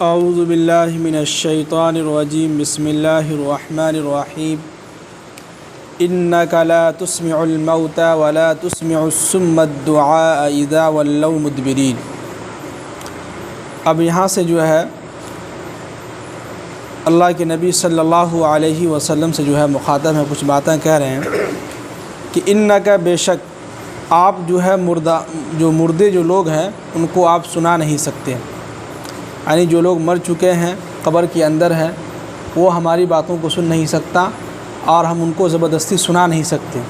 اعوذ باللہ من الشیطان الرجیم بسم اللہ الرحمن الرحیم انک لا تسمع الموتى ولا تسمع الصم الدعاء اذا ولوا مدبرین۔ اب یہاں سے جو ہے اللہ کے نبی صلی اللہ علیہ وسلم سے جو ہے مخاطب ہیں، کچھ باتیں کہہ رہے ہیں کہ انک بے شک آپ جو ہے مردے جو لوگ ہیں ان کو آپ سنا نہیں سکتے، یعنی جو لوگ مر چکے ہیں قبر کے اندر ہیں وہ ہماری باتوں کو سن نہیں سکتا اور ہم ان کو زبردستی سنا نہیں سکتے۔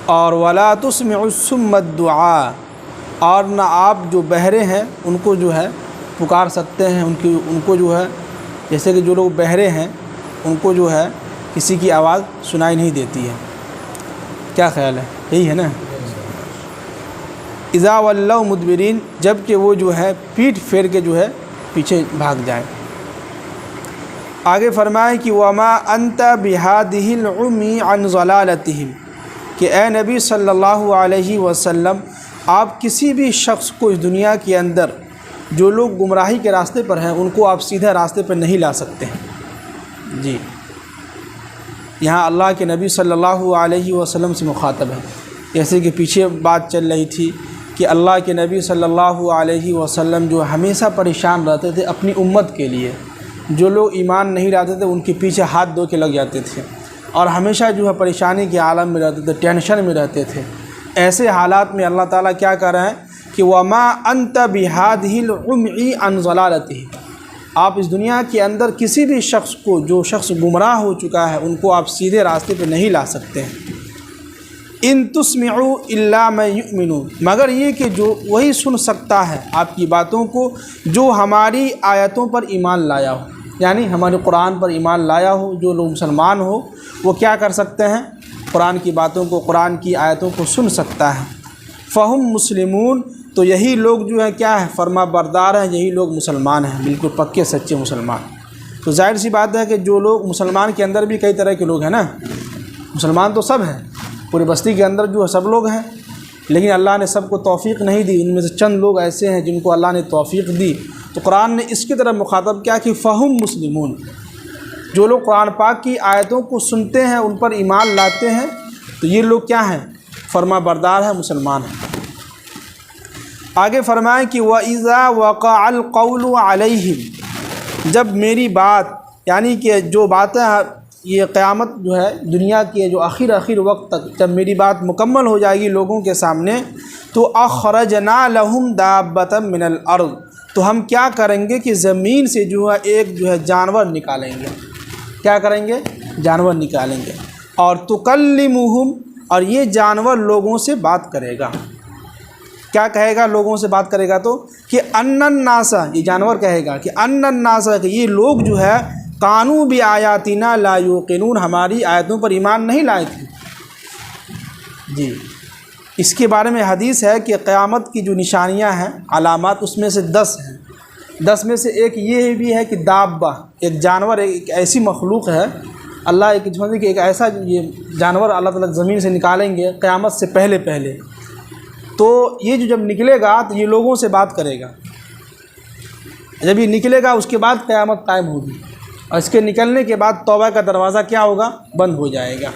اور ولا تسمع الصم الدعاء، اور نہ آپ جو بہرے ہیں ان کو جو ہے پکار سکتے ہیں، ان کو جو ہے جیسے کہ جو لوگ بہرے ہیں ان کو جو ہے کسی کی آواز سنائی نہیں دیتی ہے۔ کیا خیال ہے؟ یہی ہے نا، اذا ولوا مدبرین، جب کہ وہ جو ہے پیٹھ پھیر کے جو ہے پیچھے بھاگ جائیں۔ آگے فرمائے کہ وما انت بہادہ العمی عن ضلالتہم، کہ اے نبی صلی اللہ علیہ وسلم آپ کسی بھی شخص کو اس دنیا کے اندر جو لوگ گمراہی کے راستے پر ہیں ان کو آپ سیدھے راستے پر نہیں لا سکتے ہیں۔ جی، یہاں اللہ کے نبی صلی اللہ علیہ وسلم سے مخاطب ہے، جیسے کہ پیچھے بات چل رہی تھی کہ اللہ کے نبی صلی اللہ علیہ وسلم جو ہمیشہ پریشان رہتے تھے اپنی امت کے لیے، جو لوگ ایمان نہیں لاتے تھے ان کے پیچھے ہاتھ دھو کے لگ جاتے تھے اور ہمیشہ جو ہے پریشانی کے عالم میں رہتے تھے، ٹینشن میں رہتے تھے۔ ایسے حالات میں اللہ تعالیٰ کیا کر رہے ہیں کہ وما انت بہادہ العمی عن ضلالتہ، آپ اس دنیا کے اندر کسی بھی شخص کو جو شخص گمراہ ہو چکا ہے ان کو آپ سیدھے راستے پہ نہیں لا سکتے ہیں۔ ان تسمعوا الا من یؤمن، مگر یہ کہ جو وہی سن سکتا ہے آپ کی باتوں کو جو ہماری آیتوں پر ایمان لایا ہو، یعنی ہمارے قرآن پر ایمان لایا ہو، جو لوگ مسلمان ہو وہ کیا کر سکتے ہیں؟ قرآن کی باتوں کو، قرآن کی آیتوں کو سن سکتا ہے۔ فہم مسلمون، تو یہی لوگ جو ہے کیا ہے؟ فرما بردار ہیں، یہی لوگ مسلمان ہیں، بالکل پکے سچے مسلمان۔ تو ظاہر سی بات ہے کہ جو لوگ مسلمان کے اندر بھی کئی طرح کے لوگ ہیں نا، مسلمان تو سب ہیں، پوری بستی کے اندر جو ہے سب لوگ ہیں، لیکن اللہ نے سب کو توفیق نہیں دی، ان میں سے چند لوگ ایسے ہیں جن کو اللہ نے توفیق دی۔ تو قرآن نے اس کی طرف مخاطب کیا کہ فہم مسلمون، جو لوگ قرآن پاک کی آیتوں کو سنتے ہیں ان پر ایمان لاتے ہیں تو یہ لوگ کیا ہیں؟ فرما بردار ہیں، مسلمان ہیں۔ آگے فرمائیں کہ وَإِذَا وَقَعَ الْقَوْلُ عَلَيْهِمْ، جب میری بات، یعنی کہ جو باتیں یہ قیامت جو ہے دنیا کے جو آخر وقت تک جب میری بات مکمل ہو جائے گی لوگوں کے سامنے، تو اخرجنا لہم دابۃ من الارض، تو ہم کیا کریں گے کہ زمین سے جو ہے ایک جو ہے جانور نکالیں گے۔ کیا کریں گے؟ جانور نکالیں گے۔ اور تکلمہم، اور یہ جانور لوگوں سے بات کرے گا۔ کیا کہے گا؟ لوگوں سے بات کرے گا تو کہ ان الناس، یہ جانور کہے گا کہ ان الناس، کہ یہ لوگ جو ہے کانوا بآیاتنا لا یوقنون، ہماری آیتوں پر ایمان نہیں لائے تھے۔ جی، اس کے بارے میں حدیث ہے کہ قیامت کی جو نشانیاں ہیں، علامات، اس میں سے 10 ہیں۔ 10 میں سے ایک یہ بھی ہے کہ دابہ، ایک جانور، ایک ایسی مخلوق ہے، اللہ ایک ایسا یہ جانور اللہ تعالیٰ زمین سے نکالیں گے قیامت سے پہلے، تو یہ جو جب نکلے گا تو یہ لوگوں سے بات کرے گا۔ جب یہ نکلے گا اس کے بعد قیامت قائم ہوگی، اور اس کے نکلنے کے بعد توبہ کا دروازہ کیا ہوگا؟ بند ہو جائے گا۔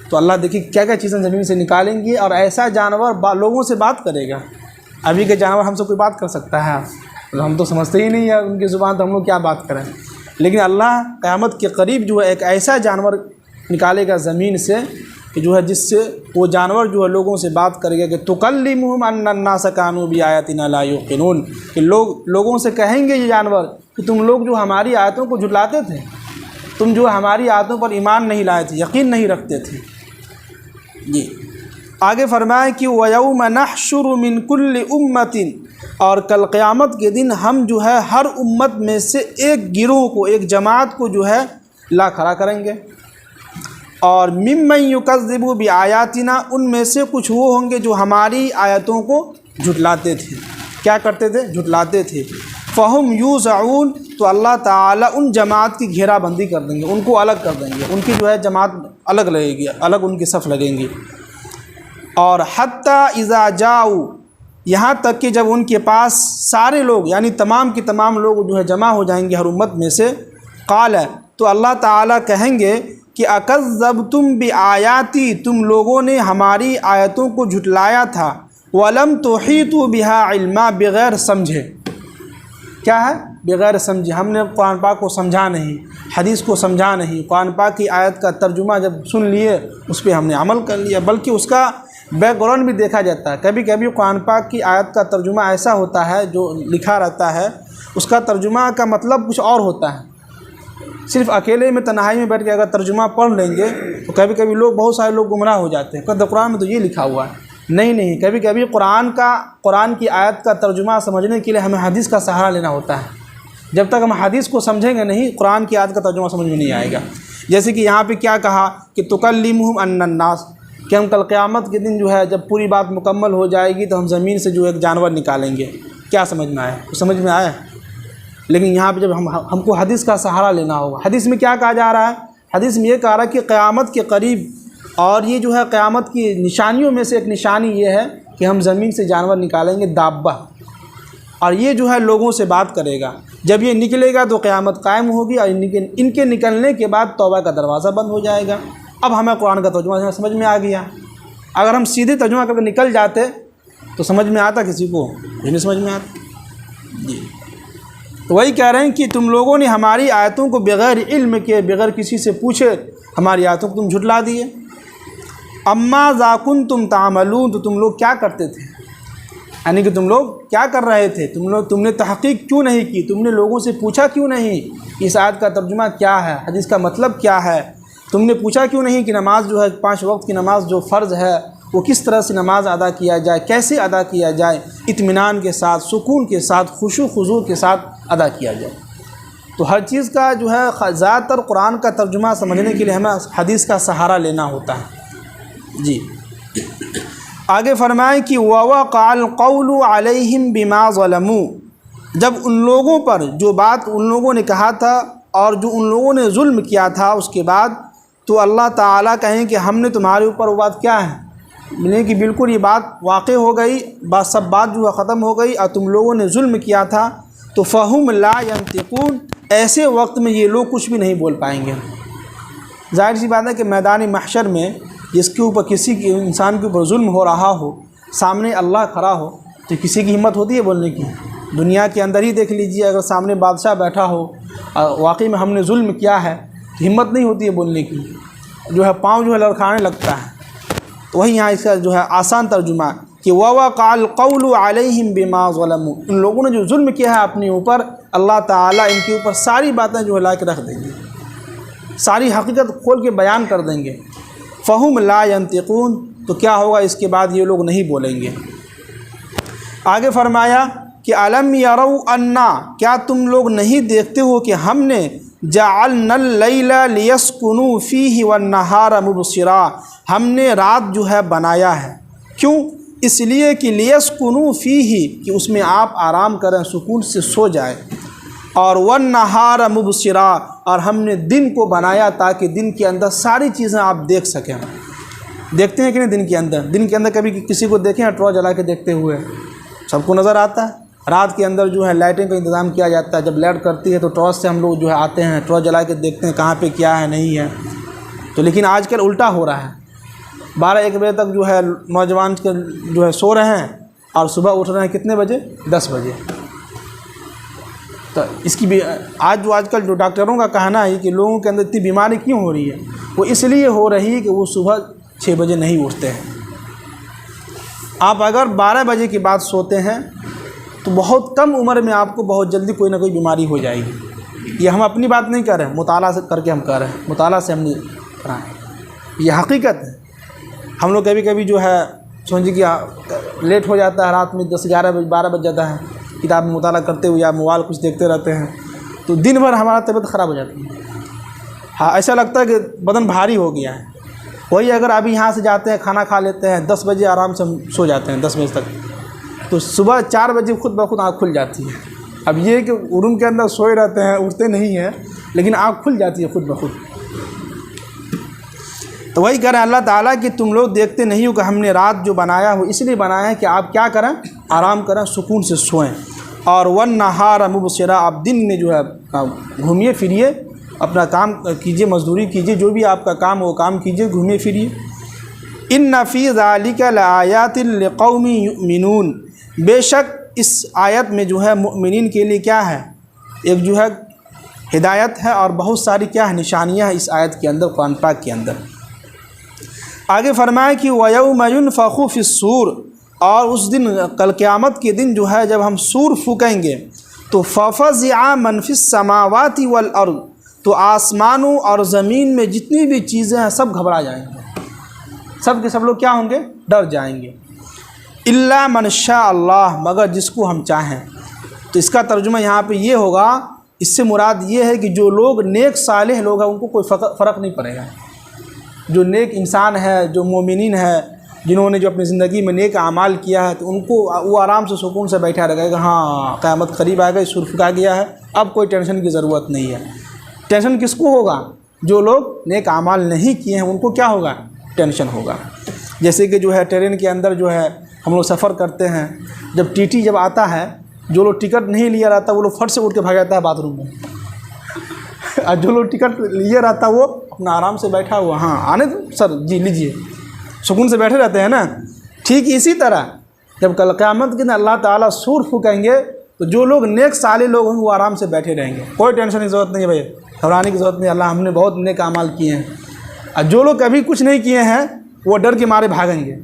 تو اللہ دیکھیے کیا کیا چیزیں زمین سے نکالیں گی، اور ایسا جانور لوگوں سے بات کرے گا۔ ابھی کے جانور ہم سے کوئی بات کر سکتا ہے؟ ہم تو سمجھتے ہی نہیں ہے ان کی زبان، تو ہم لوگ کیا بات کریں؟ لیکن اللہ قیامت کے قریب جو ہے ایک ایسا جانور نکالے گا زمین سے کہ جو ہے جس سے وہ جانور جو ہے لوگوں سے بات کرے گا کہ تکلمہم ان الناس کانوا بآیاتنا لا یوقنون، کہ لوگوں سے کہیں گے یہ جانور کہ تم لوگ جو ہماری آیتوں کو جھٹلاتے تھے، تم جو ہماری آیتوں پر ایمان نہیں لائے تھے، یقین نہیں رکھتے تھے۔ جی، آگے فرمائیں کہ وَيَوْمَ نَحْشُرُ مِنْ كُلِّ أُمَّةٍ، اور کل قیامت کے دن ہم جو ہے ہر امت میں سے ایک گروہ کو، ایک جماعت کو جو ہے لا کھڑا کریں گے۔ اور ممن یکذب بآیاتنا، ان میں سے کچھ وہ ہوں گے جو ہماری آیتوں کو جھٹلاتے تھے۔ کیا کرتے تھے؟ جھٹلاتے تھے۔ فہم یوزعون، تو اللہ تعالیٰ ان جماعت کی گھیرا بندی کر دیں گے، ان کو الگ کر دیں گے، ان کی جو ہے جماعت الگ لگے گی، الگ ان کی صف لگیں گی۔ اور حتی اذا جاؤ، یہاں تک کہ جب ان کے پاس سارے لوگ یعنی تمام کے تمام لوگ جو ہے جمع ہو جائیں گے ہر امت میں سے، قال تو اللہ تعالیٰ کہیں گے کہ اکذبتم بآیاتی، تم لوگوں نے ہماری آیتوں کو جھٹلایا تھا، ولم تحیطوا بہا علما، بغیر سمجھے۔ کیا ہے؟ بغیر سمجھے، ہم نے قرآن پاک کو سمجھا نہیں، حدیث کو سمجھا نہیں، قرآن پاک کی آیت کا ترجمہ جب سن لیے اس پہ ہم نے عمل کر لیا، بلکہ اس کا بیک گراؤنڈ بھی دیکھا جاتا ہے۔ کبھی کبھی قرآن پاک کی آیت کا ترجمہ ایسا ہوتا ہے جو لکھا رہتا ہے، اس کا ترجمہ کا مطلب کچھ اور ہوتا ہے۔ صرف اکیلے میں تنہائی میں بیٹھ کے اگر ترجمہ پڑھ لیں گے تو کبھی کبھی بہت سارے لوگ گمراہ ہو جاتے ہیں، کہ قرآن میں تو یہ لکھا ہوا ہے۔ نہیں، کبھی کبھی قرآن کی آیت کا ترجمہ سمجھنے کے لیے ہمیں حدیث کا سہارا لینا ہوتا ہے۔ جب تک ہم حدیث کو سمجھیں گے نہیں، قرآن کی آیت کا ترجمہ سمجھ میں نہیں آئے گا۔ جیسے کہ یہاں پہ کیا کہا کہ تکلمہم ان الناس، کہ ہم کل قیامت کے دن جو ہے جب پوری بات مکمل ہو جائے گی تو ہم زمین سے جو ایک جانور نکالیں گے۔ کیا سمجھ میں آیا؟ سمجھ میں آیا؟ لیکن یہاں پہ جب ہم کو حدیث کا سہارا لینا ہوگا۔ حدیث میں کیا کہا جا رہا ہے؟ حدیث میں یہ کہا رہا ہے کہ قیامت کے قریب، اور یہ جو ہے قیامت کی نشانیوں میں سے ایک نشانی یہ ہے کہ ہم زمین سے جانور نکالیں گے، دابہ، اور یہ جو ہے لوگوں سے بات کرے گا۔ جب یہ نکلے گا تو قیامت قائم ہوگی، اور ان کے نکلنے کے بعد توبہ کا دروازہ بند ہو جائے گا۔ اب ہمیں قرآن کا ترجمہ سمجھ میں آ گیا۔ اگر ہم سیدھے ترجمہ کر کے نکل جاتے تو سمجھ میں آتا کسی کو؟ نہیں سمجھ میں آتا جی۔ تو وہی کہہ رہے ہیں کہ تم لوگوں نے ہماری آیتوں کو بغیر علم کے، بغیر کسی سے پوچھے ہماری آیتوں کو تم جھٹلا دیے۔ اما ذا کنتم تعملون، تو تم لوگ کیا کرتے تھے، یعنی کہ تم لوگ کیا کر رہے تھے، تم نے تحقیق کیوں نہیں کی، تم نے لوگوں سے پوچھا کیوں نہیں اس آیت کا ترجمہ کیا ہے، حدیث کا مطلب کیا ہے، تم نے پوچھا کیوں نہیں کہ نماز جو ہے 5 وقت کی نماز جو فرض ہے وہ کس طرح سے نماز ادا کیا جائے، کیسے ادا کیا جائے، اطمینان کے ساتھ، سکون کے ساتھ، خشوع خضوع کے ساتھ ادا کیا جائے۔ تو ہر چیز کا جو ہے زیادہ تر قرآن کا ترجمہ سمجھنے کے لیے ہمیں حدیث کا سہارا لینا ہوتا ہے جی۔ آگے فرمائیں کہ وَوَقَعَ الْقَوْلُ عَلَيْهِمْ بِمَا ظَلَمُوا، جب ان لوگوں پر جو بات ان لوگوں نے کہا تھا اور جو ان لوگوں نے ظلم کیا تھا اس کے بعد، تو اللہ تعالیٰ کہیں کہ ہم نے تمہارے اوپر وہ بات کیا ہے، ملے کہ بالکل یہ بات واقع ہو گئی، سب بات جو ہے ختم ہو گئی، اور تم لوگوں نے ظلم کیا تھا، تو فَهُمْ لَا يَنْطِقُونَ، ایسے وقت میں یہ لوگ کچھ بھی نہیں بول پائیں گے۔ ظاہر سی بات ہے کہ میدان محشر میں جس کے اوپر کسی انسان کے اوپر ظلم ہو رہا ہو، سامنے اللہ کھڑا ہو، تو کسی کی ہمت ہوتی ہے بولنے کی؟ دنیا کے اندر ہی دیکھ لیجئے، اگر سامنے بادشاہ بیٹھا ہو واقعی میں ہم نے ظلم کیا ہے تو ہمت نہیں ہوتی ہے بولنے کی، جو ہے پاؤں جو ہے لڑکھانے لگتا ہے۔ تو وہی یہاں اس کا جو ہے آسان ترجمہ کہ وَوَقَعَ الْقَوْلُ عَلَيْهِمْ بِمَا ظَلَمُوا، ان لوگوں نے جو ظلم کیا ہے اپنے اوپر، اللہ تعالیٰ ان کے اوپر ساری باتیں جو ہے لا کے رکھ دیں گے، ساری حقیقت کھول کے بیان کر دیں گے۔ فَهُمْ لَا يَنْطِقُونَ، تو کیا ہوگا اس کے بعد یہ لوگ نہیں بولیں گے۔ آگے فرمایا کہ أَلَمْ يَرَوْا أَنَّا، کیا تم لوگ نہیں دیکھتے ہو کہ ہم نے جَعَلْنَا اللَّيْلَ لِيَسْكُنُوا فِيهِ وَالنَّهَارَ مُبْصِرًا، ہم نے رات جو ہے بنایا ہے، کیوں؟ اس لیے کہ لِيَسْكُنُوا فِيهِ، کہ اس میں آپ آرام کریں، سکون سے سو جائیں، اور وَالنَّهَارَ مُبْصِرًا، اور ہم نے دن کو بنایا تاکہ دن کے اندر ساری چیزیں آپ دیکھ سکیں۔ دیکھتے ہیں کہ نہیں دن کے اندر کبھی کسی کو دیکھیں ٹارچ جلا کے دیکھتے ہوئے؟ سب کو نظر آتا ہے۔ رات کے اندر جو ہے لائٹیں کا انتظام کیا جاتا ہے، جب لائٹ کرتی ہے تو ٹارچ سے ہم لوگ جو ہے آتے ہیں، ٹارچ جلا کے دیکھتے ہیں کہاں پہ کیا ہے نہیں ہے۔ تو لیکن آج کل الٹا ہو رہا ہے، 12-1 بجے تک جو ہے نوجوان جو ہے سو رہے ہیں، اور صبح اٹھ رہے ہیں کتنے بجے؟ 10 بجے۔ تو اس کی بھی آج کل جو ڈاکٹروں کا کہنا ہے کہ لوگوں کے اندر اتنی بیماری کیوں ہو رہی ہے، وہ اس لیے ہو رہی ہے کہ وہ صبح 6 بجے نہیں اٹھتے ہیں۔ آپ اگر 12 بجے کے بعد سوتے ہیں تو بہت کم عمر میں آپ کو بہت جلدی کوئی نہ کوئی بیماری ہو جائے گی۔ یہ ہم اپنی بات نہیں کر رہے ہیں، مطالعہ سے کر کے ہم کر رہے ہیں، مطالعہ سے ہم نے کرا ہے، یہ حقیقت ہے۔ ہم لوگ کبھی کبھی جو ہے سمجھے کہ لیٹ ہو جاتا ہے، رات میں 10-11 بجے 12 بج جاتا ہے، کتاب میں مطالعہ کرتے ہوئے یا موبائل کچھ دیکھتے رہتے ہیں، تو دن بھر ہمارا طبیعت خراب ہو جاتی ہے۔ ہاں، ایسا لگتا ہے کہ بدن بھاری ہو گیا ہے۔ وہی اگر ابھی یہاں سے جاتے ہیں، کھانا کھا لیتے ہیں، 10 بجے آرام سے ہم سو جاتے ہیں 10 بجے تک، تو صبح 4 بجے خود بخود آنکھ کھل جاتی ہے۔ اب یہ کہ روم کے اندر سوئے رہتے ہیں، اٹھتے نہیں ہیں، لیکن آنکھ کھل جاتی ہے خود بخود۔ تو وہی کہہ رہے ہیں اللہ تعالیٰ کہ تم لوگ دیکھتے نہیں ہو کہ ہم نے رات جو بنایا ہو اس لیے بنایا ہے کہ آپ کیا کریں، آرام کریں، سکون سے سوئیں۔ اور والنہار مبصرا، آپ دن میں جو ہے گھومیے پھریے، اپنا کام کیجیے، مزدوری کیجیے، جو بھی آپ کا کام وہ کام کیجیے، گھومیے پھریے۔ ان فی ذالک لآیات لقوم یؤمنون، بے شک اس آیت میں جو ہے مؤمنین کے لیے کیا ہے، ایک جو ہے ہدایت ہے، اور بہت ساری کیا ہے نشانیاں ہیں اس آیت کے اندر، قرآن پاک کے اندر۔ آگے فرمائے کہ وَيَوْمَ يُنْفَخُ فِي الصُّورِ، اور اس دن کل قیامت کے دن جو ہے جب ہم سور پھونکیں گے تو فَفَزِعَ مَنْ فِي السَّمَاوَاتِ وَالْأَرْضِ، تو آسمانوں اور زمین میں جتنی بھی چیزیں ہیں سب گھبرا جائیں گے، سب کے سب لوگ کیا ہوں گے، ڈر جائیں گے۔ الا من شاء اللہ، مگر جس کو ہم چاہیں۔ تو اس کا ترجمہ یہاں پہ یہ ہوگا، اس سے مراد یہ ہے کہ جو لوگ نیک صالح لوگ ہیں ان کو کوئی فرق نہیں پڑے گا۔ جو نیک انسان ہے، جو مومنین ہے، جنہوں نے جو اپنی زندگی میں نیک اعمال کیا ہے، تو ان کو وہ آرام سے سکون سے بیٹھا رہے گا، ہاں قیامت قریب آئے گا، سور پھونکا گیا ہے، اب کوئی ٹینشن کی ضرورت نہیں ہے۔ ٹینشن کس کو ہوگا؟ جو لوگ نیک اعمال نہیں کیے ہیں ان کو کیا ہوگا، ٹینشن ہوگا۔ جیسے کہ جو ہے ٹرین کے اندر جو ہے ہم لوگ سفر کرتے ہیں، جب ٹی ٹی جب آتا ہے، جو لوگ ٹکٹ نہیں لیا رہتا وہ لوگ فٹ سے اٹھ کے بھاگ جاتا ہے باتھ روم میں، اور جو لوگ ٹکٹ لیے رہتا وہ اپنا آرام سے بیٹھا ہوا، ہاں آنے دو سر، جی لیجیے، سکون سے بیٹھے رہتے ہیں نا۔ ٹھیک اسی طرح جب کل قیامت کے دن اللہ تعالیٰ سور پھونکیں گے تو جو لوگ نیک صالح لوگ ہوں گے وہ آرام سے بیٹھے رہیں گے، کوئی ٹینشن کی ضرورت نہیں ہے بھائی، گھبرانے کی ضرورت نہیں، اللہ ہم نے بہت نیک اعمال کیے ہیں۔ اور جو لوگ کبھی کچھ نہیں کیے ہیں وہ ڈر کے مارے بھاگیں گے،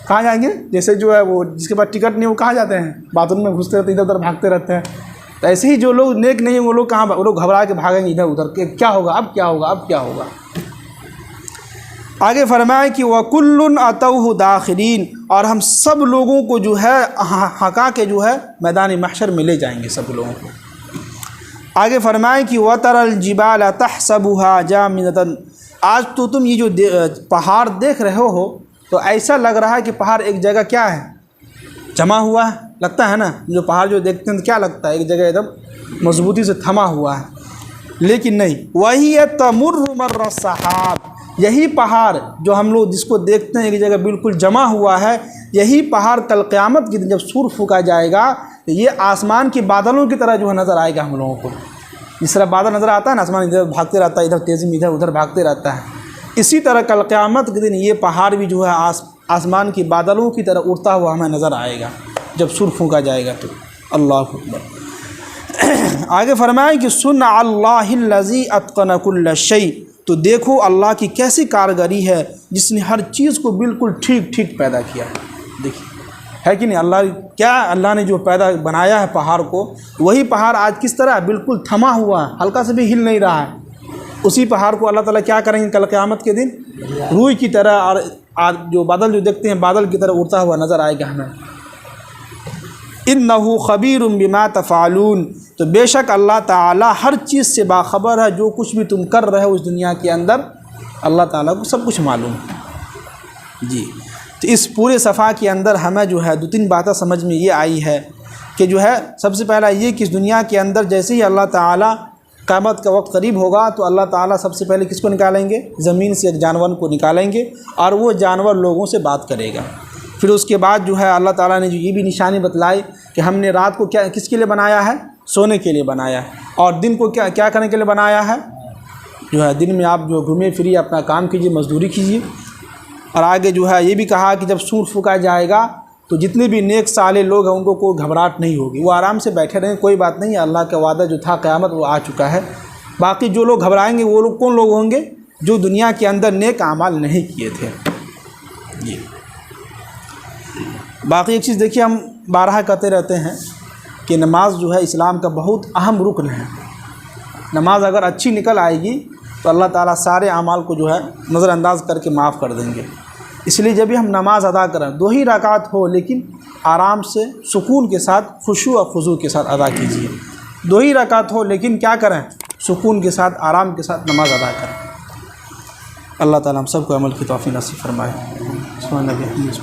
کہاں جائیں گے؟ جیسے جو ہے وہ جس کے پاس ٹکٹ نہیں وہ کہاں جاتے ہیں، باتھ روم میں گھستے رہتے ہیں، ادھر ادھر بھاگتے رہتے ہیں۔ تو ایسے ہی جو لوگ نیک نہیں ہیں وہ لوگ کہاں، وہ لوگ گھبرا کے بھاگیں گے ادھر ادھر کہ کیا ہوگا، اب کیا ہوگا، اب کیا ہوگا۔ آگے فرمائے کہ وَكُلٌّ أَتَوْهُ دَاخِرِينَ، اور ہم سب لوگوں کو جو ہے ہکا کے جو ہے میدان محشر میں لے جائیں گے سب لوگوں کو۔ آگے فرمائے کہ وَتَرَى الْجِبَالَ تَحْسَبُهَا جَامِدَةً، آج تو تم یہ جو پہاڑ دیکھ رہے ہو تو ایسا لگ رہا ہے کہ پہاڑ ایک جگہ کیا ہے، جمع ہوا ہے، لگتا ہے نا، جو پہاڑ جو دیکھتے ہیں تو کیا لگتا ہے، ایک جگہ ایک دم مضبوطی سے تھما ہوا ہے، لیکن نہیں، وَهِيَ تَمُرُّ مَرَّ السَّحَابِ، یہی پہاڑ جو ہم لوگ جس کو دیکھتے ہیں ایک جگہ بالکل جمع ہوا ہے، یہی پہاڑ کل قیامت کے دن جب سور پھونکا جائے گا تو یہ آسمان کے بادلوں کی طرح جو ہے نظر آئے گا ہم لوگوں کو۔ جس طرح بادل نظر آتا ہے نا، آسمان ادھر بھاگتے رہتا ہے، ادھر تیزی میں ادھر ادھر بھاگتے رہتا ہے، اسی طرح کل قیامت کے دن یہ پہاڑ بھی جو ہے آسمان کی بادلوں کی طرح اڑتا ہوا ہمیں نظر آئے گا جب سور پھونکا جائے گا تو۔ اللہ اکبر۔ آگے فرمائیں کہ صنع اللہ الذی اتقن کل شیء، تو دیکھو اللہ کی کیسی کارگری ہے جس نے ہر چیز کو بالکل ٹھیک ٹھیک پیدا کیا ہے۔ دیکھیے ہے کہ نہیں، اللہ نے جو پیدا بنایا ہے پہاڑ کو، وہی پہاڑ آج کس طرح بالکل تھما ہوا ہے، ہلکا سے بھی ہل نہیں رہا ہے۔ اسی پہاڑ کو اللہ تعالیٰ کیا کریں گے کل قیامت کے دن، روئی کی طرح، اور جو بادل جو دیکھتے ہیں بادل کی طرح اڑتا ہوا نظر آئے گا ہمیں۔ انہ خبیر بما تفعلون، تو بے شک اللہ تعالیٰ ہر چیز سے باخبر ہے، جو کچھ بھی تم کر رہے ہو اس دنیا کے اندر اللہ تعالیٰ کو سب کچھ معلوم ہے۔ جی، تو اس پورے صفحہ کے اندر ہمیں جو ہے دو تین باتیں سمجھ میں یہ آئی ہے کہ جو ہے سب سے پہلا یہ کہ اس دنیا کے اندر جیسے ہی اللہ تعالیٰ قیامت کا وقت قریب ہوگا تو اللہ تعالیٰ سب سے پہلے کس کو نکالیں گے، زمین سے ایک جانور کو نکالیں گے، اور وہ جانور لوگوں سے بات کرے گا۔ پھر اس کے بعد جو ہے اللہ تعالیٰ نے جو یہ بھی نشانی بتلائی کہ ہم نے رات کو کیا کس کے لیے بنایا ہے، سونے کے لیے بنایا ہے، اور دن کو کیا کرنے کے لیے بنایا ہے، جو ہے دن میں آپ جو گھومے پھریے، اپنا کام کیجیے، مزدوری کیجیے۔ اور آگے جو ہے یہ بھی کہا کہ جب سور پھونکا جائے گا تو جتنے بھی نیک صالح لوگ ہیں ان کو کوئی گھبراہٹ نہیں ہوگی، وہ آرام سے بیٹھے رہیں، کوئی بات نہیں، اللہ کا وعدہ جو تھا قیامت وہ آ چکا ہے۔ باقی جو لوگ گھبرائیں گے وہ لوگ کون لوگ ہوں گے، جو دنیا کے اندر نیک اعمال نہیں کیے تھے۔ جی، باقی ایک چیز دیکھیے، ہم بارہا کہتے رہتے ہیں کہ نماز جو ہے اسلام کا بہت اہم رکن ہے۔ نماز اگر اچھی نکل آئے گی تو اللہ تعالیٰ سارے اعمال کو جو ہے نظر انداز کر کے معاف کر دیں گے۔ اس لیے جب بھی ہم نماز ادا کریں 2 ہی رکعت ہو لیکن آرام سے سکون کے ساتھ، خشوع و خضوع کے ساتھ ادا کیجیے۔ 2 ہی رکعت ہو لیکن کیا کریں، سکون کے ساتھ، آرام کے ساتھ نماز ادا کریں۔ اللہ تعالیٰ ہم سب کو عمل کی توفیق نصیب فرمائے۔